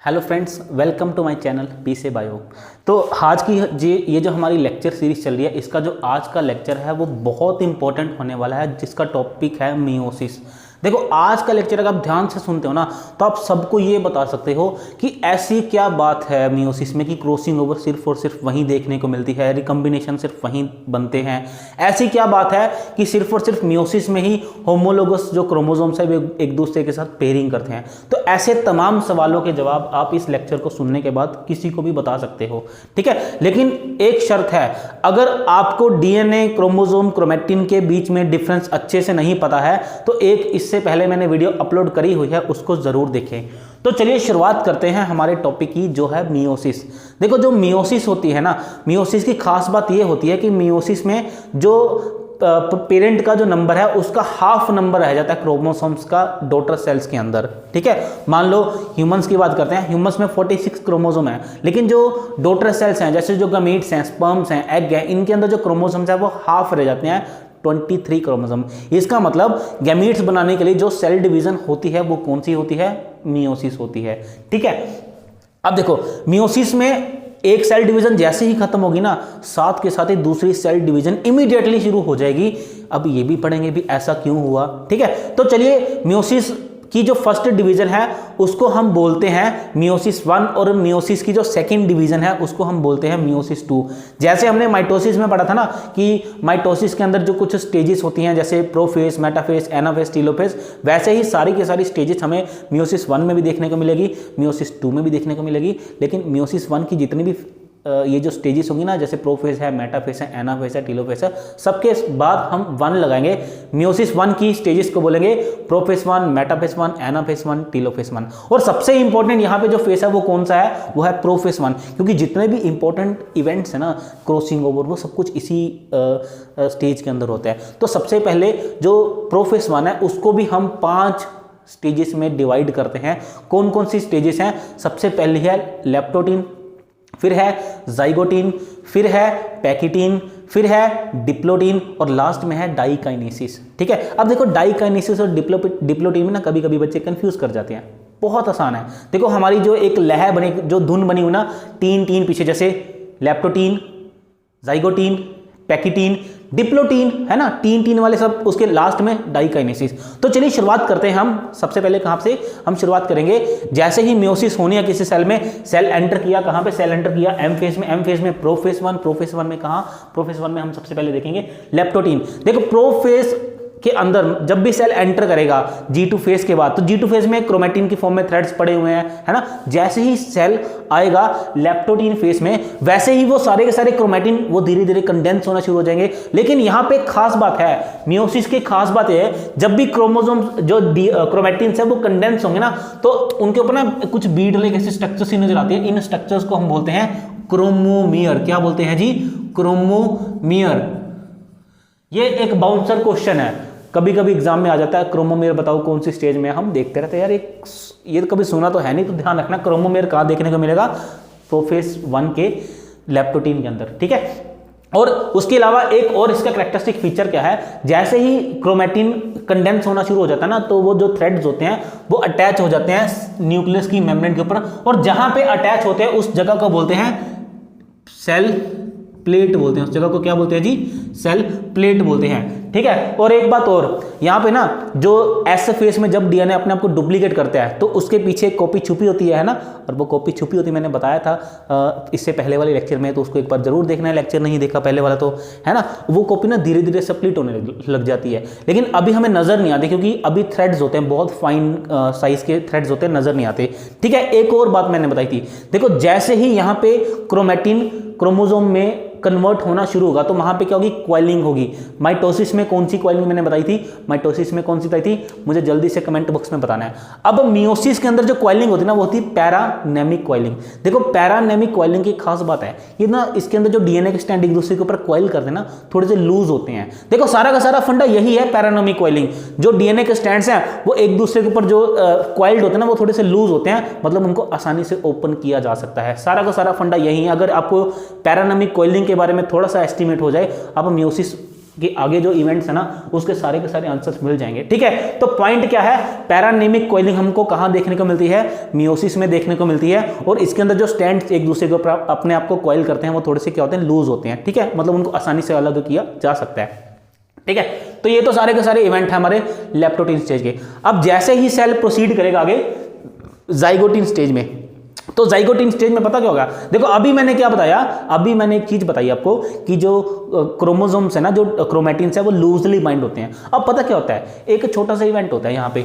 Hello friends, welcome to my channel P से bio. तो आज की ये जो हमारी लेक्चर सीरीज चल रही है, इसका जो आज का लेक्चर है वो बहुत इंपॉर्टेंट होने वाला है, जिसका टॉपिक है मियोसिस। देखो, आज का लेक्चर अगर आप ध्यान से सुनते हो ना, तो आप सबको ये बता सकते हो कि ऐसी क्या बात है मियोसिस में कि क्रॉसिंग ओवर सिर्फ और सिर्फ वहीं देखने को मिलती है, रिकम्बिनेशन सिर्फ वहीं बनते हैं। ऐसी क्या बात है कि सिर्फ और सिर्फ मियोसिस में ही होमोलोगस जो क्रोमोसोम्स है वे एक दूसरे के साथ पेयरिंग करते हैं। तो ऐसे तमाम सवालों के जवाब आप इस लेक्चर को सुनने के बाद किसी को भी बता सकते हो, ठीक है। लेकिन एक शर्त है, अगर आपको डीएनए, क्रोमोसोम, क्रोमैटिन के बीच में डिफरेंस अच्छे से नहीं पता है तो एक इससे पहले मैंने वीडियो अपलोड करी हुई है, उसको जरूर देखें। तो चलिए शुरुआत करते हैं हमारे टॉपिक की, जो है मियोसिस। देखो, जो मियोसिस होती है ना, मियोसिस की खास बात यह होती है कि मियोसिस में जो पेरेंट का जो नंबर है उसका हाफ नंबर रह जाता है क्रोमोसोम्स का डॉटर सेल्स के अंदर, ठीक है। मान लो ह्यूमंस की बात करते हैं, ह्यूमंस में 46 क्रोमोसोम है, लेकिन जो डॉटर सेल्स हैं, जैसे जो गमीट्स हैं, स्पर्म्स हैं, एग हैं, इनके अंदर जो क्रोमोसोम्स है वो हाफ रह जाते हैं, 23 क्रोमोसोम। इसका मतलब गैमीट्स बनाने के लिए जो सेल डिवीजन होती है वो कौन सी होती है? मियोसिस होती है, ठीक है। अब देखो, मियोसिस में एक सेल डिवीजन जैसे ही खत्म होगी ना, साथ के साथ ही दूसरी सेल डिवीजन इमीडिएटली शुरू हो जाएगी। अब ये भी पढ़ेंगे भी ऐसा क्यों हुआ, ठीक है। तो चलिए, मियोसिस की जो फर्स्ट डिवीजन है उसको हम बोलते हैं मियोसिस 1, और मियोसिस की जो सेकंड डिवीजन है उसको हम बोलते हैं मियोसिस 2। जैसे हमने माइटोसिस में पढ़ा था ना कि माइटोसिस के अंदर जो कुछ स्टेजेस होती हैं, जैसे प्रोफेज, मेटाफेज, एनाफेज, टीलोफेज, वैसे ही सारी की सारी स्टेजेस हमें मियोसिस 1 में भी देखने को मिलेगी, मियोसिस 2 में भी देखने को मिलेगी। लेकिन मियोसिस 1 की जितनी भी ये जो स्टेजेस होंगी ना, जैसे प्रोफेज है, मेटाफेज है, एनाफेज है, टीलोफेज है, सबके बाद हम 1 लगाएंगे। मियोसिस 1 की स्टेजेस को बोलेंगे प्रोफेज 1, मेटाफेज 1, एनाफेज 1, टीलोफेज 1। और सबसे इंपॉर्टेंट यहाँ पे जो फेज है वो कौन सा है? वो है प्रोफेज 1, क्योंकि जितने भी इंपॉर्टेंट इवेंट्स है ना, क्रॉसिंग ओवर, वो सब कुछ इसी स्टेज के अंदर होता है। तो सबसे पहले जो प्रोफेज 1 है उसको भी हम 5 स्टेजेस में डिवाइड करते हैं। कौन कौन सी स्टेजेस हैं? सबसे पहली है लेप्टोटीन, फिर है जाइगोटीन, फिर है पैकिटीन, फिर है डिप्लोटीन, और लास्ट में है डाइकाइनेसिस, ठीक है। अब देखो, डाइकाइनेसिस और डिप्लोटीन में ना कभी कभी बच्चे कंफ्यूज कर जाते हैं। बहुत आसान है। देखो, हमारी जो एक लहर बनी, जो धुन बनी हुई ना, 3 पीछे, जैसे लेप्टोटीन, जाइगोटीन, पैकिटीन, डिप्लोटीन, है ना, 3 वाले सब, उसके लास्ट में डाइकाइनेसिस। तो चलिए शुरुआत करते हैं हम। सबसे पहले कहां से हम शुरुआत करेंगे? जैसे ही मियोसिस होनी है किसी सेल में, सेल एंटर किया, कहां पे सेल एंटर किया? एम फेज में। एम फेज में प्रोफेज 1, प्रोफेज 1 में कहां? प्रोफेज 1 में हम सबसे पहले देखेंगे लेप्टोटीन। देखो, प्रोफेज के अंदर जब भी सेल एंटर करेगा G2 फेज के बाद, तो G2 फेज में क्रोमैटिन की फॉर्म में थ्रेड्स पड़े हुए हैं, है ना। जैसे ही सेल आएगा लेप्टोटीन फेज में, वैसे ही वो सारे के सारे क्रोमैटिन वो धीरे धीरे कंडेंस होना शुरू हो जाएंगे। लेकिन यहाँ पे खास बात है, मियोसिस की खास बात है, जब भी क्रोमोसोम जो क्रोमैटिन है वो कंडेंस होंगे ना, तो उनके ऊपर ना कुछ बीड वाले कैसे स्ट्रक्चर्स नजर आती है। इन स्ट्रक्चर्स को हम बोलते हैं क्रोमोमियर। क्या बोलते हैं जी? क्रोमोमियर। ये एक बाउंसर क्वेश्चन है, कभी कभी एग्जाम में आ जाता है। क्रोमोमेर बताओ कौन सी स्टेज में? हम देखते रहते हैं यार, ये तो कभी सुना तो है नहीं, तो ध्यान रखना क्रोमोमेर कहाँ देखने को मिलेगा? प्रोफेज 1 के लेप्टोटीन के अंदर, ठीक है। और उसके अलावा एक और इसका कैरेक्टरिस्टिक फीचर क्या है? जैसे ही क्रोमैटिन कंडेंस होना शुरू हो जाता है ना, तो वो जो थ्रेड्स होते हैं वो अटैच हो जाते हैं न्यूक्लियस की मेम्ब्रेन के ऊपर, और जहां पे अटैच होते हैं उस जगह को बोलते हैं सेल प्लेट बोलते हैं। उस जगह को क्या बोलते हैं जी? सेल प्लेट बोलते हैं, ठीक है। और एक बात और, यहाँ पे ना जो एस फेज में जब डीएनए अपने आप को डुप्लीकेट करता है, तो उसके पीछे एक कॉपी छुपी होती है ना, और वो कॉपी छुपी होती है, मैंने बताया था इससे पहले वाले लेक्चर में, तो उसको एक बार जरूर देखना है, लेक्चर नहीं देखा पहले वाला तो, है ना। वो कॉपी ना धीरे धीरे स्प्लिट होने लग जाती है, लेकिन अभी हमें नजर नहीं आती, क्योंकि अभी थ्रेड्स होते हैं, बहुत फाइन साइज के थ्रेड्स होते हैं, नजर नहीं आते, ठीक है। एक और बात मैंने बताई थी, देखो, जैसे ही यहाँ पे क्रोमैटिन क्रोमोसोम में कन्वर्ट होना शुरू होगा, तो वहां पे क्या होगी? क्वाइलिंग होगी। माइटोसिस में कौन सी क्वाइलिंग मैंने बताई थी? माइटोसिस में कौन सी बताई थी? मुझे जल्दी से कमेंट बॉक्स में बताना है। अब मियोसिस के अंदर जो क्वाइलिंग होती है ना, वो होती है पैरानेमिक क्वाइलिंग। देखो, पैरानेमिक क्वाइलिंग की खास बात है ये ना, इसके अंदर जो डीएनए के स्टैंड एक दूसरे के ऊपर क्वाइल करते हैं ना, थोड़े से लूज होते हैं। देखो, सारा का सारा फंडा यही है पैरानेमिक क्वाइलिंग। जो डीएनए के स्टैंड्स हैं वो एक दूसरे के ऊपर जो क्वाइल्ड होते हैं ना, वो थोड़े से लूज होते हैं, मतलब उनको आसानी से ओपन किया जा सकता है। सारा का सारा फंडा यही है। अगर आपको पैरानेमिक क्वाइलिंग के बारे में थोड़ा सा एस्टिमेट हो जाए, आप मियोसिस कि आगे जो इवेंट्स है ना उसके सारे के सारे आंसर्स मिल जाएंगे। ठीक है, तो पॉइंट क्या है, पैरानेमिक कॉइलिंग हमको कहाँ देखने को मिलती है, मियोसिस में देखने को मिलती है। और इसके अंदर जो स्टैंड्स एक दूसरे के ऊपर अपने आप को कॉइल करते हैं वो थोड़े से क्या होते हैं, लूज होते हैं। ठीक है, मतलब उनको आसानी से अलग किया जा सकता है। ठीक है, तो ये तो सारे के सारे इवेंट है हमारे लेप्टोटीन स्टेज के। अब जैसे ही सेल प्रोसीड करेगा आगे जाइगोटीन स्टेज में, तो जाइगोटीन स्टेज में पता क्या होगा, देखो अभी मैंने क्या बताया, अभी मैंने एक चीज बताई आपको कि जो क्रोमोसोम्स है ना, जो क्रोमैटिन्स है वो लूजली बाइंड होते हैं। अब पता क्या होता है, एक छोटा सा इवेंट होता है यहाँ पे,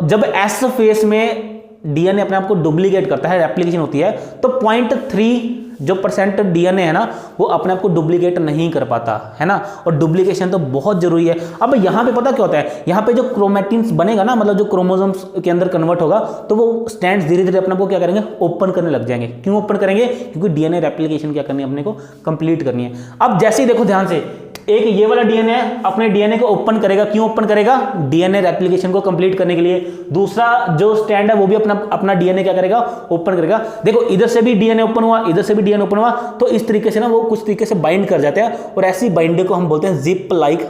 जब एस फेस में डीएनए अपने आप को डुप्लीकेट करता है, रेप्लिकेशन होती है, तो 0.3 जो % डीएनए है ना वो अपने आप को डुप्लीकेट नहीं कर पाता है ना, और डुप्लीकेशन तो बहुत जरूरी है। अब यहाँ पे पता क्या होता है, यहाँ पे जो क्रोमैटिन्स बनेगा ना, मतलब जो क्रोमोसोम्स के अंदर कन्वर्ट होगा, तो वो स्ट्रैंड्स धीरे धीरे अपने को क्या करेंगे, ओपन करने लग जाएंगे। क्यों ओपन करेंगे, क्योंकि डीएनए रेप्लिकेशन क्या करनी है, अपने को कंप्लीट करनी है। अब जैसे ही देखो ध्यान से, एक ये वाला डीएनए अपने डीएनए को ओपन करेगा, क्यों ओपन करेगा, डीएनए रेप्लिकेशन को कंप्लीट करने के लिए। दूसरा जो स्टैंड है वो भी अपना डीएनए क्या करेगा, ओपन करेगा। देखो इधर से भी डीएनए ओपन हुआ, इधर से भी डीएनए ओपन हुआ, तो इस तरीके से ना वो कुछ तरीके से बाइंड कर जाते हैं, और ऐसी बाइंडिंग को हम बोलते हैं जिप लाइक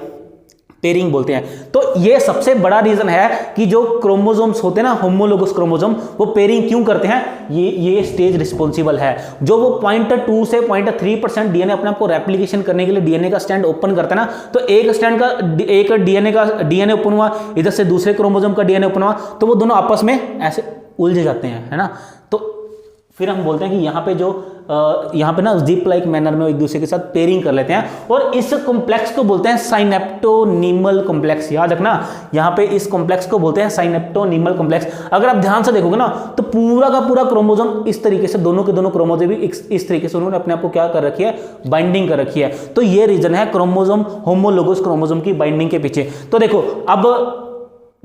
पेयरिंग बोलते हैं। तो ये सबसे बड़ा रीजन है कि जो क्रोमोसोम्स होते हैं ना, होमोलोगस क्रोमोसोम, वो पेयरिंग क्यों करते हैं, ये स्टेज रिस्पॉन्सिबल है। जो वो 0.2 से 0.3% डीएनए अपने आप को रेप्लिकेशन करने के लिए डीएनए का स्टैंड ओपन करता है ना, तो एक स्टैंड का एक डीएनए ओपन हुआ, इधर से दूसरे क्रोमोसोम का डीएनए ओपन हुआ, तो वो दोनों आपस में ऐसे उलझ जाते हैं, है ना। तो फिर हम बोलते हैं कि यहाँ पे जो यहाँ पे ना जिप लाइक मैनर में एक दूसरे के साथ पेयरिंग कर लेते हैं, और इस कॉम्प्लेक्स को बोलते हैं साइनेप्टोनीमल कॉम्प्लेक्स। याद रखना, यहाँ पे इस कॉम्प्लेक्स को बोलते हैं साइनेप्टोनीमल कॉम्प्लेक्स। अगर आप ध्यान से देखोगे ना, तो पूरा का पूरा क्रोमोसोम इस तरीके से, दोनों के दोनों क्रोमोसोम भी इस तरीके से उन्होंने अपने आप को क्या कर रखी है, बाइंडिंग कर रखी है। तो ये रीजन है क्रोमोसोम, होमोलोगस क्रोमोसोम की बाइंडिंग के पीछे। तो देखो अब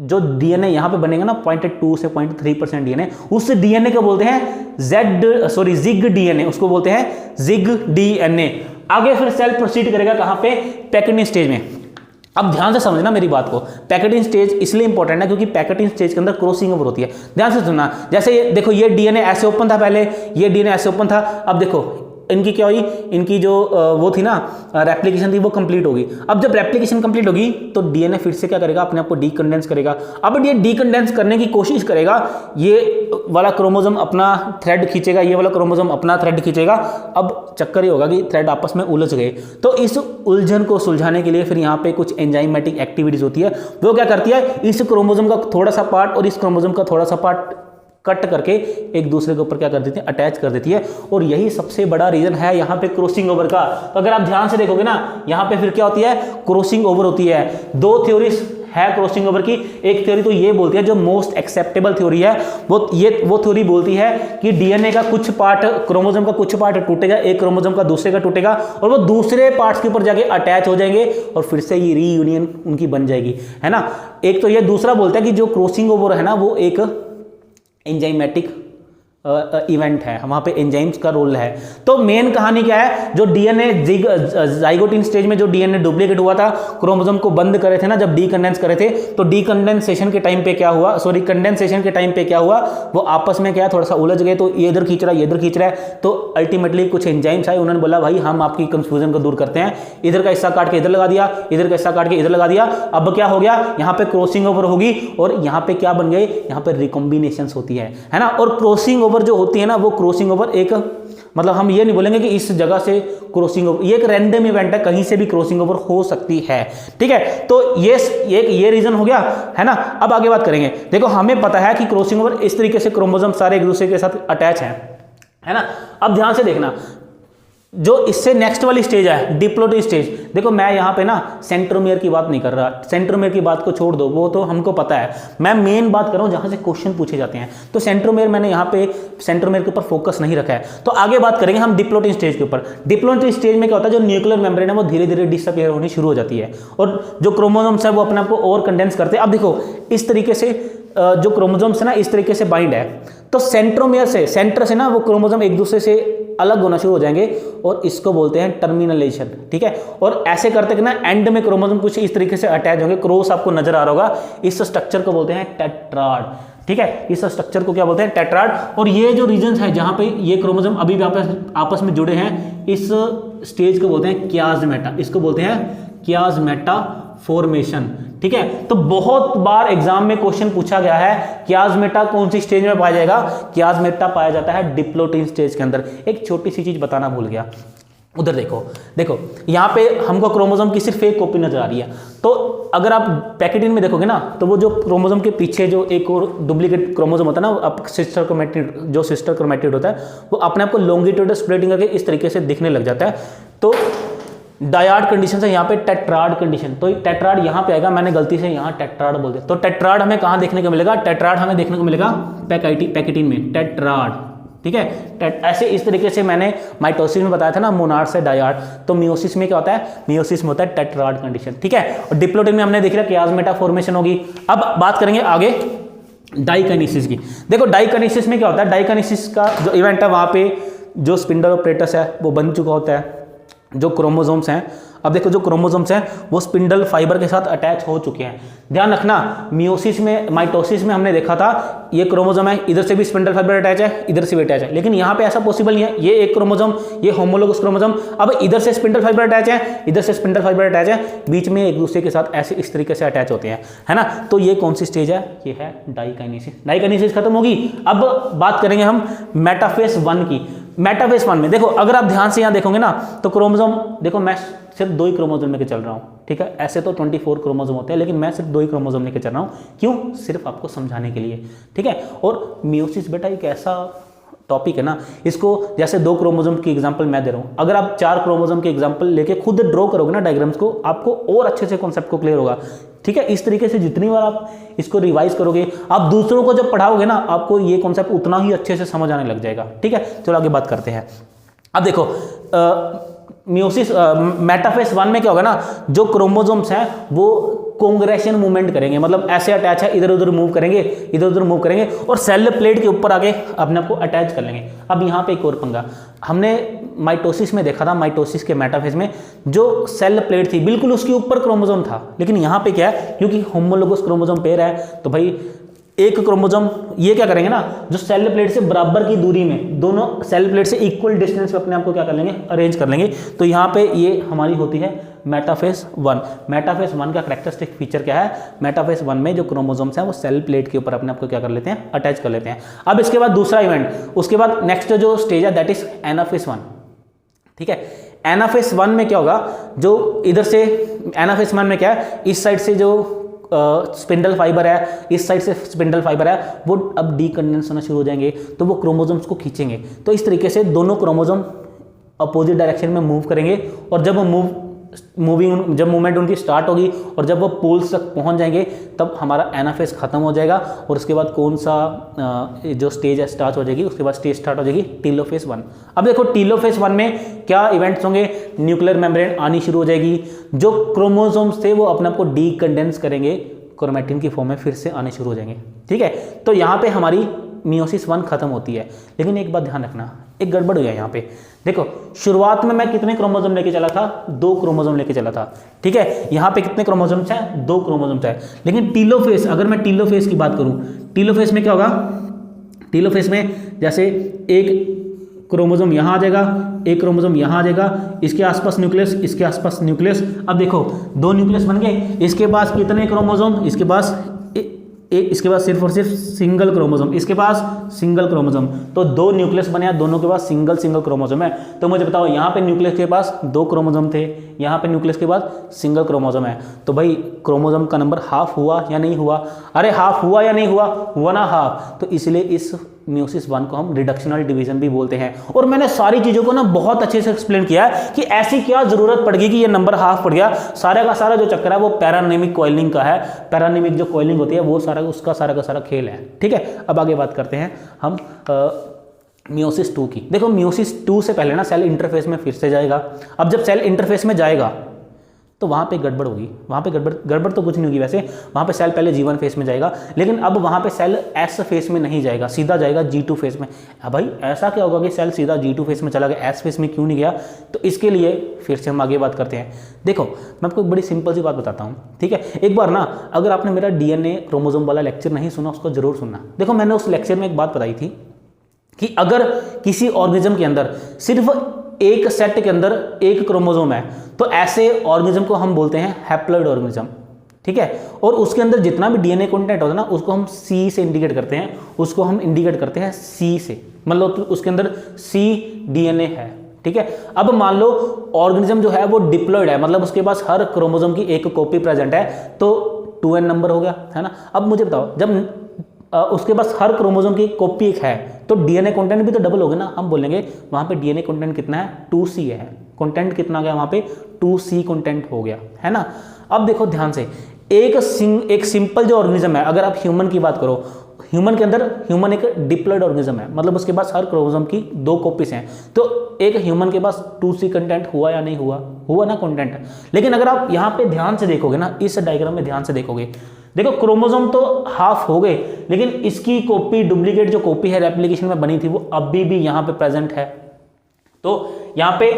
जो डीएनए यहां पे बनेगा ना 0.2 से 0.3% डीएनए, उस डीएनए को बोलते हैं जिग डीएनए, उसको बोलते हैं जिग डीएनए। आगे फिर सेल प्रोसीड करेगा कहां पे, पैकेटिंग स्टेज में। अब ध्यान से समझना मेरी बात को, पैकेटिंग स्टेज इसलिए इंपॉर्टेंट है क्योंकि पैकेटिंग स्टेज के अंदर क्रॉसिंग ओवर होती है। ध्यान से सुनना, जैसे ये देखो, ये डीएनए ऐसे ओपन था पहले, ये डीएनए ऐसे ओपन था। अब देखो इनकी क्या हुई, इनकी जो वो थी ना रेप्लिकेशन थी, वो कंप्लीट होगी। अब जब रेप्लिकेशन कंप्लीट होगी तो डीएनए फिर से क्या करेगा, अपने आप को डीकंडेंस करेगा। अब ये डीकंडेंस करने की कोशिश करेगा, ये वाला क्रोमोसोम अपना थ्रेड खींचेगा, ये वाला क्रोमोसोम अपना थ्रेड खींचेगा। अब चक्कर ये होगा कि थ्रेड आपस में उलझ गए। तो इस उलझन को सुलझाने के लिए फिर यहाँ पे कुछ एंजाइमेटिक एक्टिविटीज होती है। वो क्या करती है, इस क्रोमोसोम का थोड़ा सा पार्ट और इस क्रोमोसोम का थोड़ा सा पार्ट कट करके एक दूसरे के ऊपर क्या कर देती है, अटैच कर देती है। और यही सबसे बड़ा रीजन है यहाँ पे क्रॉसिंग ओवर का। तो अगर आप ध्यान से देखोगे ना, यहाँ पे फिर क्या होती है, क्रॉसिंग ओवर होती है। दो थ्योरीज है क्रॉसिंग ओवर की। एक थ्योरी तो ये बोलती है, जो मोस्ट एक्सेप्टेबल थ्योरी है, वो थ्योरी बोलती है कि डीएनए का कुछ पार्ट, क्रोमोसोम का कुछ पार्ट टूटेगा, एक क्रोमोसोम का दूसरे का टूटेगा, और वो दूसरे पार्ट्स के ऊपर जाके अटैच हो जाएंगे, और फिर से ये रीयूनियन उनकी बन जाएगी, है ना। एक तो ये, दूसरा बोलता है कि जो क्रॉसिंग ओवर है ना, वो एक एंजाइमेटिक इवेंट है, वहाँ पे एंजाइम्स का रोल है। तो मेन कहानी क्या है, जो डीएनए जाइगोटीन स्टेज में जो डीएनए डुप्लीकेट हुआ था, क्रोमोसोम को बंद करे थे ना जब डीकंडेंस करे थे, तो डीकंडेंसेशन के टाइम पे क्या हुआ, कंडेंसेशन के टाइम पे क्या हुआ, वो आपस में क्या थोड़ा सा उलझ गए। तो ये इधर खींच रहा है, ये इधर खींच रहा है, तो अल्टीमेटली कुछ एंजाइम्स आए, उन्होंने बोला भाई हम आपकी कंफ्यूजन को दूर करते हैं, इधर का हिस्सा काट के इधर लगा दिया, इधर का हिस्सा काट के इधर लगा दिया। अब क्या हो गया, यहाँ पे क्रॉसिंग ओवर होगी, और यहाँ पे क्या बन गए, यहाँ पे रिकॉम्बिनेशन होती है ना। और क्रॉसिंग ओवर जो होती है ना, वो क्रॉसिंग ओवर एक, मतलब हम ये नहीं बोलेंगे कि इस जगह से क्रॉसिंग ओवर, ये एक रैंडम इवेंट है, कहीं से भी क्रॉसिंग ओवर हो सकती है। ठीक है, तो ये रीजन हो गया, है ना। अब आगे बात करेंगे। देखो हमें पता है कि क्रॉसिंग ओवर इस तरीके से क्रोमोसोम सारे एक दूसरे के साथ अटैच हैं, है ना। अब ध्यान से देखना, जो इससे नेक्स्ट वाली स्टेज है डिप्लोइड स्टेज। देखो मैं यहाँ पे ना सेंट्रोमियर की बात नहीं कर रहा, सेंट्रोमियर की बात को छोड़ दो, वो तो हमको पता है। मैं मेन बात कर रहा हूँ जहाँ से क्वेश्चन पूछे जाते हैं। तो सेंट्रोमियर मैंने यहाँ पे सेंट्रोमियर के ऊपर फोकस नहीं रखा है। तो आगे बात करेंगे हम डिप्लोइड स्टेज के ऊपर। डिप्लोइड स्टेज में क्या होता है, जो न्यूक्लियर मेम्ब्रेन है वो धीरे धीरे डिसअपियर होनी शुरू हो जाती है, और जो क्रोमोसोम्स है वो अपने आप को और कंडेंस करते हैं। अब देखो इस तरीके से जो क्रोमोसोम्स है ना, इस तरीके से बाइंड है, तो सेंट्रोमियर से, सेंटर से ना वो क्रोमोसोम एक दूसरे से अलग होना शुरू हो जाएंगे, और इसको बोलते हैं टर्मिनलेशन। ठीक है, और ऐसे करते ना एंड में क्रोमोसोम कुछ इस तरीके से अटैच होंगे। क्रॉस आपको नजर आ रहा होगा, इस स्ट्रक्चर को बोलते हैं टेट्राड। ठीक है, इस स्ट्रक्चर को क्या बोलते हैं, टेट्राड। और ये जो रीजन है जहां पे ये क्रोमोसोम अभी भी आपस में जुड़े हैं, इस स्टेज को बोलते हैं क्याजमेटा। इसको बोलते हैं कियाज्मेटा फॉर्मेशन। ठीक है, तो बहुत बार एग्जाम में क्वेश्चन पूछा गया है कियाज्मेटा कौन सी स्टेज में पाया जाएगा। कियाज्मेटा पाया जाता है डिप्लोटिन स्टेज के अंदर। एक छोटी सी चीज बताना भूल गया, उधर देखो यहाँ पे हमको क्रोमोसोम की सिर्फ एक कॉपी नजर आ रही है। तो अगर आप पैकेटिन में देखोगे ना, तो वो जो क्रोमोसोम के पीछे जो एक और डुप्लीकेट क्रोमोसोम होता है ना, अब सिस्टर क्रोमैटिड होता है, वो अपने आप को लॉन्गिट्यूडल स्प्लिटिंग करके इस तरीके से दिखने लग जाता है। तो डायड कंडीशन से यहाँ पे टेट्राड कंडीशन, तो टेट्राड यहाँ पे आएगा, मैंने गलती से यहाँ टेट्राड बोल दिया। तो टेट्राड हमें कहाँ देखने को मिलेगा? टेट्राड हमें देखने को मिलेगा पैकेटिन में, टेट्राड। ठीक है, ऐसे इस तरीके से मैंने माइटोसिस में बताया था ना, मोनाड से डायड। तो मियोसिस में क्या होता है? मियोसिस में होता है टेट्राड कंडीशन। ठीक है, और डिप्लोटिन में हमने देख लिया कियाज्मेटा फॉर्मेशन होगी। अब बात करेंगे आगे डाइकाइनेसिस की। देखो डाइकाइनेसिस में क्या होता है? डाइकाइनेसिस का जो इवेंट है, वहां पे जो स्पिंडल ऑपरेटस है वो बन चुका होता है, जो क्रोमोसोम्स हैं। अब देखो जो क्रोमोसोम्स हैं वो स्पिंडल फाइबर के साथ अटैच हो चुके हैं। ध्यान रखना, मियोसिस में, माइटोसिस में हमने देखा था ये क्रोमोसोम है, इधर से भी स्पिंडल फाइबर अटैच है, इधर से भी अटैच है। लेकिन यहाँ पे ऐसा पॉसिबल नहीं है, ये एक क्रोमोसोम, ये होमोलोगस क्रोमोसोम, अब इधर से स्पिंडल फाइबर अटैच है, इधर से स्पिंडल फाइबर अटैच है, बीच में एक दूसरे के साथ ऐसे इस तरीके से अटैच होते हैं, है ना। तो ये कौन सी स्टेज है? ये है डाइकाइनेसिस। डाइकाइनेसिस खत्म होगी। अब बात करेंगे हम मेटाफेज 1 की। मेटाफेज 1 में देखो, अगर आप ध्यान से यहाँ देखोगे ना, तो क्रोमोसोम देखो, मैं सिर्फ 2 ही क्रोमोसोम लेके चल रहा हूँ। ठीक है, ऐसे तो 24 क्रोमोसोम होते हैं, लेकिन मैं सिर्फ 2 ही क्रोमोसोम लेके चल रहा हूँ। क्यों? सिर्फ आपको समझाने के लिए। ठीक है, और मियोसिस बेटा एक ऐसा टॉपिक है ना, इसको जैसे 2 क्रोमोसोम की एग्जांपल मैं दे रहा हूँ, अगर आप 4 क्रोमोसोम के एग्जांपल लेके खुद ड्रॉ करोगे ना डायग्राम्स को, आपको और अच्छे से कॉन्सेप्ट को क्लियर होगा। ठीक है, इस तरीके से जितनी बार आप इसको रिवाइज करोगे, आप दूसरों को जब पढ़ाओगे ना, आपको ये कॉन्सेप्ट उतना ही अच्छे से समझ आने लग जाएगा। ठीक है, चलो आगे बात करते हैं। अब देखो मियोसिस मेटाफेज 1 में क्या होगा ना, जो क्रोमोसोम्स हैं वो कॉन्ग्रेशन मूवमेंट करेंगे, मतलब ऐसे अटैच है, इधर उधर मूव करेंगे, इधर उधर मूव करेंगे, और सेल प्लेट के ऊपर आके अपने आप को अटैच कर लेंगे। अब यहाँ पे एक और पंगा हमने माइटोसिस में देखा था, माइटोसिस के मेटाफेज में जो सेल प्लेट थी बिल्कुल उसके ऊपर क्रोमोसोम था, लेकिन यहाँ पे क्या है, क्योंकि होमोलोगस क्रोमोसोम पेयर है, तो भाई एक क्रोमोसोम ये क्या करेंगे ना, जो सेल प्लेट से बराबर की दूरी में, दोनों सेल प्लेट से इक्वल डिस्टेंस पे अपने आप को क्या कर लेंगे? अरेंज कर लेंगे। तो यहाँ पे ये हमारी होती है मेटाफेज 1। मेटाफेज 1 का कैरेक्टरिस्टिक फीचर क्या है? मेटाफेज 1 में जो क्रोमोसोम्स हैं वो सेल प्लेट के ऊपर अपने आप को क्या कर लेते हैं? अटैच कर लेते हैं। अब इसके बाद दूसरा इवेंट, उसके बाद नेक्स्ट जो स्टेज है दैट इज एनाफेज 1। ठीक है, एनाफेज 1 में क्या होगा, जो इधर से एनाफेज 1 में क्या है, इस साइड से जो स्पिंडल फाइबर है, इस साइड से स्पिंडल फाइबर है, वो अब डीकंडेंस होना शुरू हो जाएंगे, तो वो क्रोमोसोम्स को खींचेंगे। तो इस तरीके से दोनों क्रोमोसोम अपोजिट डायरेक्शन में मूव करेंगे, और जब वो जब मूवमेंट उनकी स्टार्ट होगी और जब वो पोल्स तक पहुंच जाएंगे, तब हमारा एनाफेज खत्म हो जाएगा। और उसके बाद कौन सा जो स्टेज है स्टार्ट हो जाएगी, उसके बाद स्टेज स्टार्ट हो जाएगी टीलोफेज 1। अब देखो टीलोफेज 1 में क्या इवेंट्स होंगे? न्यूक्लियर मेम्ब्रेन आनी शुरू हो जाएगी, जो क्रोमोसोम्स थे वो अपने आप को डीकंडेंस करेंगे, क्रोमैटिन की फॉर्म में फिर से आने शुरू हो जाएंगे। ठीक है, तो यहाँ पे हमारी मियोसिस 1 खत्म होती है। लेकिन एक बात ध्यान रखना, एक गड़बड़ हो गया यहाँ पे। देखो शुरुआत में मैं कितने क्रोमोसोम लेके चला था? 2 क्रोमोसोम लेके चला था। ठीक है, यहाँ पे कितने क्रोमोसोम्स हैं? 2 क्रोमोसोम्स हैं। लेकिन टीलोफेज, अगर मैं टीलोफेज की बात करूँ, टीलोफेज में क्या होगा? टीलोफेज में जैसे एक क्रोमोसोम यहाँ आ जाएगा, एक क्रोमोसोम यहाँ आ जाएगा, इसके आसपास न्यूक्लियस, इसके आसपास न्यूक्लियस। अब देखो 2 न्यूक्लियस बन गए, इसके पास कितने क्रोमोसोम? इसके पास इसके पास सिर्फ और सिर्फ सिंगल क्रोमोसोम, इसके पास सिंगल क्रोमोसोम। तो 2 न्यूक्लियस बने, दोनों के पास सिंगल क्रोमोसोम है। तो मुझे बताओ, यहाँ पे न्यूक्लियस के पास 2 क्रोमोसोम थे, यहाँ पे न्यूक्लियस के पास सिंगल क्रोमोसोम है। तो भाई क्रोमोसोम का नंबर हाफ हुआ या नहीं हुआ? अरे हाफ हुआ या नहीं हुआ? हुआ ना हाफ। तो इसलिए इस मियोसिस 1 को हम रिडक्शनल डिवीजन भी बोलते हैं। और मैंने सारी चीज़ों को ना बहुत अच्छे से एक्सप्लेन किया है कि ऐसी क्या ज़रूरत पड़ गई कि ये नंबर हाफ पड़ गया। सारा का सारा जो चक्कर है वो पैरानेमिक कॉइलिंग का है। पैरानेमिक जो कॉइलिंग होती है वो उसका सारा का सारा खेल है। ठीक है, अब आगे बात करते हैं हम मियोसिस 2 की। देखो मियोसिस 2 से पहले ना सेल इंटरफेस में फिर से जाएगा। अब जब सेल इंटरफेस में जाएगा तो वहाँ पे गड़बड़ होगी। वहाँ पे गड़बड़ तो कुछ नहीं होगी वैसे, वहाँ पे सेल पहले G1 फेस में जाएगा, लेकिन अब वहाँ पे सेल S फेस में नहीं जाएगा, सीधा जाएगा G2 फेस में। अब भाई ऐसा क्या होगा कि सेल सीधा G2 फेस में चला गया, S फेस में क्यों नहीं गया? तो इसके लिए फिर से हम आगे बात करते हैं। देखो मैं आपको एक बड़ी सिंपल सी बात बताता हूँ, ठीक है। एक बार ना अगर आपने मेरा DNA क्रोमोसोम वाला लेक्चर नहीं सुना, उसको जरूर सुनना। देखो मैंने उस लेक्चर में एक बात बताई थी कि अगर किसी ऑर्गेनिज्म के अंदर सिर्फ एक सेट के अंदर एक क्रोमोसोम है, तो ऐसे ऑर्गेनिज्म को हम बोलते हैं हैप्लॉइड ऑर्गेनिज्म, ठीक है। और उसके अंदर जितना भी डीएनए कंटेंट होता है ना, उसको हम सी से इंडिकेट करते हैं, उसको हम इंडिकेट करते हैं सी से, मतलब तो उसके अंदर सी डीएनए है, ठीक है। अब मान लो ऑर्गेनिज्म जो है वो डिप्लॉइड है, मतलब उसके पास हर क्रोमोसोम की एक कॉपी प्रेजेंट है, तो 2n नंबर हो गया, है ना। अब मुझे बताओ, जब उसके पास हर क्रोमोसोम की कॉपी एक है, तो डीएनए कंटेंट भी तो डबल होगा ना। हम बोलेंगे वहां पे डीएनए कंटेंट कितना है, 2c है। कंटेंट कितना गया वहां पे, 2c कंटेंट हो गया, है ना। अब देखो ध्यान से, एक सिंपल जो ऑर्गेनिज्म है, अगर आप ह्यूमन की बात करो, ह्यूमन के अंदर ह्यूमन एक डिप्लॉइड ऑर्गेनिज्म है, मतलब उसके पास हर क्रोमोसोम की 2 कॉपीज हैं, तो एक ह्यूमन के पास 2c कंटेंट हुआ या नहीं हुआ, हुआ ना कंटेंट। लेकिन अगर आप यहाँ पे ध्यान से देखोगे ना, इस डायग्राम में ध्यान से देखोगे, देखो क्रोमोसोम तो हाफ हो गए, लेकिन इसकी कॉपी, डुप्लीकेट जो कॉपी है रेप्लिकेशन में बनी थी, वो अभी भी यहाँ पे प्रेजेंट है। तो यहाँ पे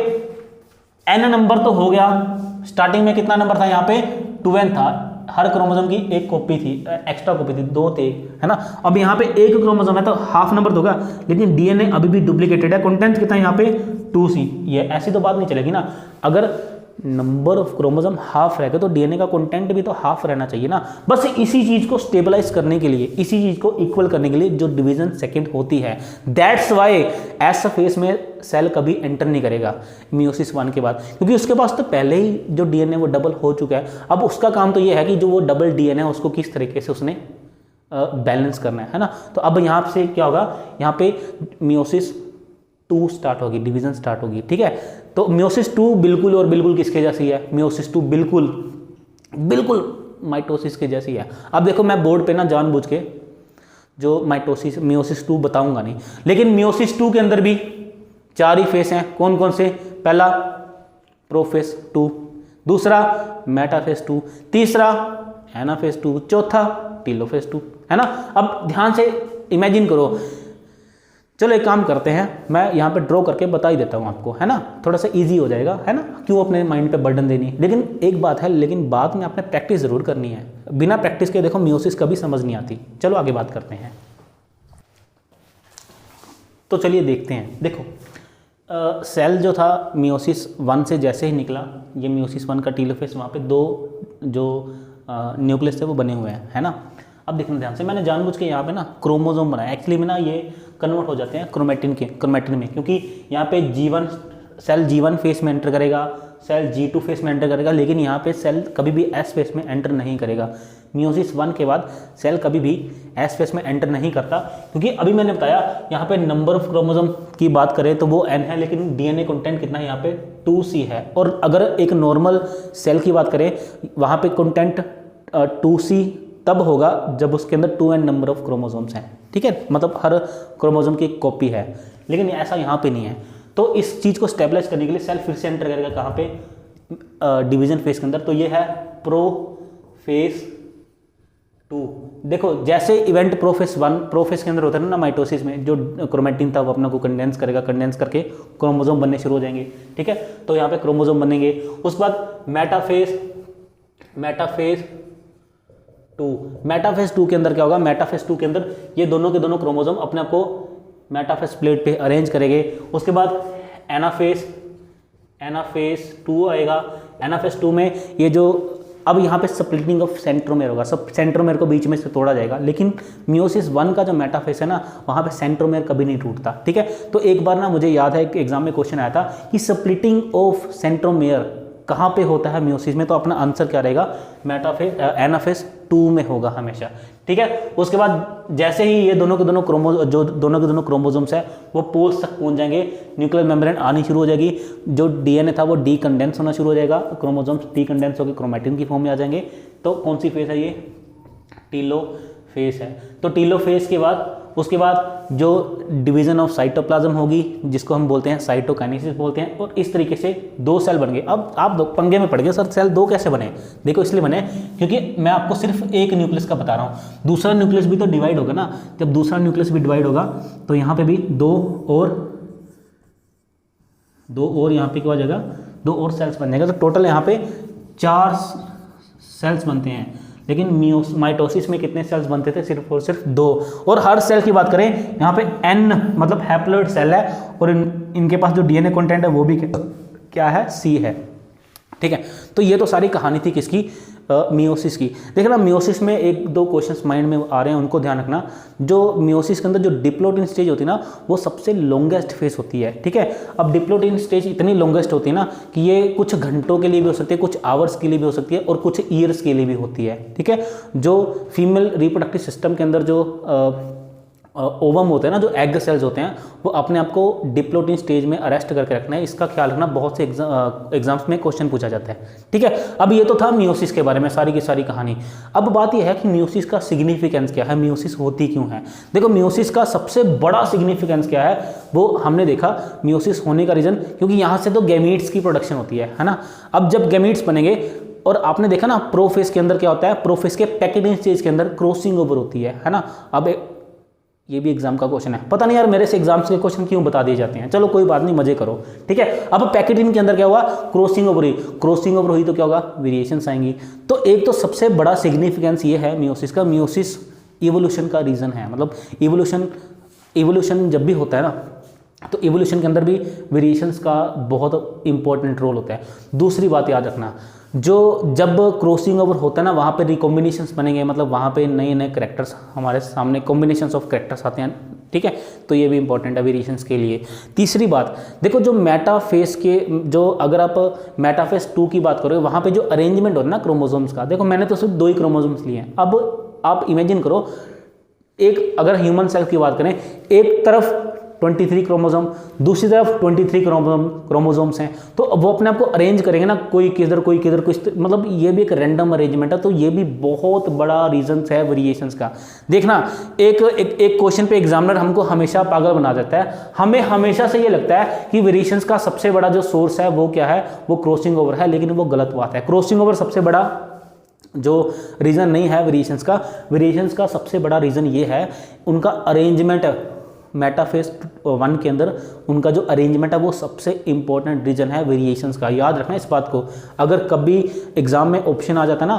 n नंबर तो हो गया, स्टार्टिंग में कितना नंबर था, यहाँ पे 2n था, हर क्रोमोसोम की एक कॉपी थी, एक्स्ट्रा कॉपी थी, 2 थे, है ना। अब यहाँ पे एक क्रोमोसोम है तो हाफ नंबर तो होगा, लेकिन डीएनए अभी भी डुप्लीकेटेड है। कंटेंट कितना है यहाँ पे, 2c। ये ऐसी तो बात नहीं चलेगी ना, अगर नंबर ऑफ क्रोमोसोम हाफ रहेगा तो डीएनए का कंटेंट भी तो हाफ रहना चाहिए ना। बस इसी चीज को स्टेबलाइज करने के लिए, इसी चीज को इक्वल करने के लिए जो डिवीजन सेकंड होती है, दैट्स वाई ऐसा फेस में सेल कभी एंटर नहीं करेगा मियोसिस 1 के बाद, क्योंकि उसके पास तो पहले ही जो डीएनए वो डबल हो चुका है। अब उसका काम तो ये है कि जो वो डबल डीएनए है उसको किस तरीके से उसने बैलेंस करना है ना। तो अब यहाँ से क्या होगा, यहाँ पे मियोसिस 2 स्टार्ट होगी, डिवीजन स्टार्ट होगी, ठीक है। तो मियोसिस 2 बिल्कुल और बिल्कुल किसके जैसी है, मियोसिस 2 बिल्कुल माइटोसिस के जैसी है। अब देखो मैं बोर्ड पे ना जानबूझ के जो मियोसिस 2 बताऊंगा नहीं, लेकिन मियोसिस 2 के अंदर भी 4 ही फेस हैं। कौन कौन से, पहला प्रोफेस 2, दूसरा मेटाफेस 2, तीसरा एनाफेस 2, चौथा टीलोफेस 2, है ना। अब ध्यान से इमेजिन करो, चलो एक काम करते हैं, मैं यहाँ पे ड्रॉ करके बता ही देता हूँ आपको, है ना, थोड़ा सा इजी हो जाएगा, है ना। क्यों अपने माइंड पे बर्डन देनी, लेकिन एक बात है, लेकिन बाद में आपने प्रैक्टिस जरूर करनी है, बिना प्रैक्टिस के देखो मियोसिस कभी समझ नहीं आती। चलो आगे बात करते हैं, तो चलिए देखते हैं। देखो सेल जो था मियोसिस 1 से जैसे ही निकला, ये मियोसिस 1 का टीलोफेस, वहाँ पे 2 जो न्यूक्लियस थे वो बने हुए हैं, है ना। अब देखना ध्यान से, मैंने जानबूझ के यहाँ पे ना क्रोमोसोम बनाया, एक्चुअली में ना ये कन्वर्ट हो जाते हैं क्रोमेटिन में, क्योंकि यहाँ पे सेल G1 फेस में एंटर करेगा, सेल G2 फेस में एंटर करेगा, लेकिन यहाँ पे सेल कभी भी S फेस में एंटर नहीं करेगा। मियोसिस 1 के बाद सेल कभी भी S फेस में एंटर नहीं करता, क्योंकि अभी मैंने बताया यहाँ पे नंबर ऑफ क्रोमोसोम की बात करें तो वो n है, लेकिन डीएनए कंटेंट कितना है यहाँ पे 2c है। और अगर एक नॉर्मल सेल की बात करें, वहाँ पे कंटेंट 2c तब होगा जब उसके अंदर 2n नंबर ऑफ क्रोमोसोम्स हैं, ठीक है, मतलब हर क्रोमोसोम की एक कॉपी है, लेकिन ऐसा यहाँ पे नहीं है। तो इस चीज़ को स्टेबलाइज करने के लिए सेल फिर से एंटर करेगा कहाँ पे, डिवीजन फेस के अंदर, तो ये है प्रोफेस 2। देखो जैसे इवेंट प्रोफेस के अंदर होता है ना माइटोसिस में, जो क्रोमेटिन था वो अपना को कंडेंस करेगा, कंडेंस करके क्रोमोसोम बनने शुरू हो जाएंगे, ठीक है। तो यहाँ पे क्रोमोसोम बनेंगे, उसके बाद मेटाफेस 2 के अंदर क्या होगा, मेटाफेस 2 के अंदर ये दोनों के दोनों क्रोमोसोम अपने आप को मेटाफेस प्लेट पे अरेंज करेंगे। उसके बाद एनाफेस 2 आएगा। एनाफेस 2 में ये जो अब यहाँ पे स्प्लिटिंग ऑफ सेंट्रोमेर होगा, सब सेंट्रोमेर को बीच में से तोड़ा जाएगा, लेकिन मियोसिस 1 का जो मेटाफेस है ना, वहाँ पे सेंट्रोमेर कभी नहीं टूटता, ठीक है। तो एक बार ना मुझे याद है कि एग्जाम में क्वेश्चन आया था कि स्प्लिटिंग ऑफ सेंट्रोमेर कहाँ पे होता है मियोसिस में, तो अपना आंसर क्या रहेगा, एनाफेस 2 में होगा हमेशा, ठीक है। उसके बाद जैसे ही ये दोनों के दोनों क्रोमोसोम्स है वो पोल्स तक पहुंच जाएंगे, न्यूक्लियर मेम्ब्रेन आनी शुरू हो जाएगी, जो डीएनए था वो डीकंडेंस होना शुरू हो जाएगा, क्रोमोसोम्स डीकंडेंस होकर क्रोमेटिन की फॉर्म में आ जाएंगे। तो कौन सी फेस है ये, टीलोफेस है। तो टीलोफेस के बाद उसके बाद जो डिवीजन ऑफ साइटोप्लाज्म होगी, जिसको हम बोलते हैं साइटोकाइनेसिस बोलते हैं, और इस तरीके से 2 सेल बन गए। अब आप पंगे में पड़ गए, सर सेल 2 कैसे बने, देखो इसलिए बने क्योंकि मैं आपको सिर्फ एक न्यूक्लियस का बता रहा हूँ, दूसरा न्यूक्लियस भी तो डिवाइड होगा ना। जब दूसरा न्यूक्लियस भी डिवाइड होगा तो यहाँ पे भी दो और यहाँ पे क्या हो जाएगा, 2 और सेल्स बन जाएगा। तो टोटल यहाँ पे 4 सेल्स बनते हैं, लेकिन माइटोसिस में कितने सेल्स बनते थे? सिर्फ और सिर्फ 2। और हर सेल की बात करें यहाँ पे N मतलब हैप्लॉइड सेल है और इनके पास जो DNA कंटेंट है वो भी क्या है? C है। ठीक है, तो ये तो सारी कहानी थी किसकी? मियोसिस की। देखना मियोसिस में एक दो क्वेश्चंस माइंड में आ रहे हैं, उनको ध्यान रखना। जो मियोसिस के अंदर जो डिप्लोटिन स्टेज होती है ना, वो सबसे लॉन्गेस्ट फेज होती है। ठीक है, अब डिप्लोटिन स्टेज इतनी लॉन्गेस्ट होती है ना कि ये कुछ घंटों के लिए भी हो सकती है, कुछ आवर्स के लिए भी हो सकती है और कुछ ईयर्स के लिए भी होती है। ठीक है, जो फीमेल रिप्रोडक्टिव सिस्टम के अंदर जो ओवम होते हैं ना, जो एग सेल्स होते हैं, वो अपने आप को डिप्लोटिन स्टेज में अरेस्ट करके रखना है। इसका ख्याल रखना, बहुत से एग्जाम्स में क्वेश्चन पूछा जाता है। ठीक है, अब ये तो था मियोसिस के बारे में सारी की सारी कहानी। अब बात यह है कि मियोसिस का सिग्निफिकेंस क्या है, मियोसिस होती क्यों है। देखो मियोसिस का सबसे बड़ा सिग्निफिकेंस क्या है, वो हमने देखा मियोसिस होने का रीजन, क्योंकि यहाँ से तो गैमीट्स की प्रोडक्शन होती है ना। अब जब गैमीट्स बनेंगे, और आपने देखा ना प्रोफेस के अंदर क्या होता है, प्रोफेस के पैकेटिंग स्टेज के अंदर क्रॉसिंग ओवर होती है ना। अब ये भी एग्जाम का क्वेश्चन है, पता नहीं यार मेरे से एग्जाम्स के क्वेश्चन क्यों बता दिए जाते हैं। चलो कोई बात नहीं, मजे करो। ठीक है, अब पैकेटिंग के अंदर क्या हुआ, क्रॉसिंग ओवर हुई। क्रॉसिंग ओवर हुई तो क्या होगा, वेरिएशंस आएंगी। तो एक तो सबसे बड़ा सिग्निफिकेंस ये है मियोसिस का, मियोसिस इवोल्यूशन का रीजन है। मतलब इवोल्यूशन जब भी होता है ना, तो इवोल्यूशन के अंदर भी वेरिएशंस का बहुत इंपॉर्टेंट रोल होता है। दूसरी बात याद रखना, जो जब क्रॉसिंग ओवर होता है ना, वहाँ पे रिकॉम्बिनेशंस बनेंगे, मतलब वहाँ पे नए नए कैरेक्टर्स हमारे सामने, कॉम्बिनेशंस ऑफ कैरेक्टर्स आते हैं। ठीक है, तो ये भी इंपॉर्टेंट है वेरिएशंस के लिए। तीसरी बात देखो, जो मेटाफेज के जो अगर आप मेटाफेज 2 की बात करो, वहाँ पे जो अरेंजमेंट होता है ना क्रोमोसोम्स का, देखो मैंने तो सिर्फ 2 ही क्रोमोसोम्स लिए हैं। अब आप इमेजिन करो, एक अगर ह्यूमन सेल की बात करें, एक तरफ 23 क्रोमोसोम, दूसरी तरफ 23 क्रोमोसोम्स हैं, तो वो अपने आप को अरेंज करेंगे ना, कोई किधर कोई किधर, कुछ मतलब ये भी एक रैंडम अरेंजमेंट है। तो ये भी बहुत बड़ा रीजन है वेरिएशंस का। देखना एक क्वेश्चन पे एग्जामिनर हमको हमेशा पागल बना देता है। हमें हमेशा से ये लगता है कि वेरिएशंस का सबसे बड़ा जो सोर्स है वो क्या है, वो क्रॉसिंग ओवर है, लेकिन वो गलत बात है। क्रॉसिंग ओवर सबसे बड़ा जो रीजन नहीं है वेरिएशंस का। वेरिएशंस का सबसे बड़ा रीजन ये है उनका अरेंजमेंट। मेटाफेज 1 के अंदर उनका जो अरेंजमेंट है वो सबसे इंपॉर्टेंट रीजन है वेरिएशंस का। याद रखना इस बात को। अगर कभी एग्जाम में ऑप्शन आ जाता ना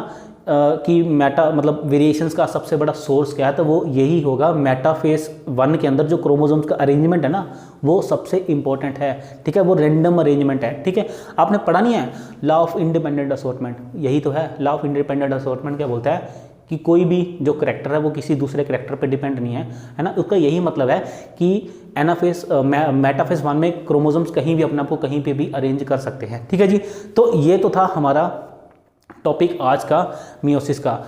कि मतलब वेरिएशंस का सबसे बड़ा सोर्स क्या है, तो वो यही होगा। मेटाफेज 1 के अंदर जो क्रोमोसोम्स का अरेंजमेंट है ना, वो सबसे इंपॉर्टेंट है। ठीक है, वो रैंडम अरेंजमेंट है। ठीक है, आपने पढ़ा नहीं है लॉ ऑफ इंडिपेंडेंट असॉर्टमेंट, यही तो है लॉ ऑफ इंडिपेंडेंट असॉर्टमेंट। क्या बोलता है कि कोई भी जो करैक्टर है वो किसी दूसरे करैक्टर पे डिपेंड नहीं है ना। उसका यही मतलब है कि मेटाफेज 1 में क्रोमोसोम्स कहीं भी अपने आप को कहीं पे भी अरेंज कर सकते हैं। ठीक है जी, तो ये तो था हमारा टॉपिक आज का मियोसिस का।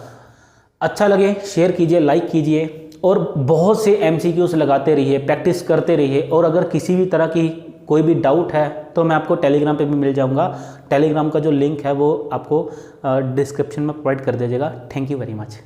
अच्छा लगे शेयर कीजिए, लाइक कीजिए और बहुत से MCQs लगाते रहिए, प्रैक्टिस करते रहिए। और अगर किसी भी तरह की कोई भी डाउट है तो मैं आपको टेलीग्राम पे भी मिल जाऊंगा। टेलीग्राम का जो लिंक है वो आपको डिस्क्रिप्शन में प्रोवाइड कर दीजिएगा। Thank you very much.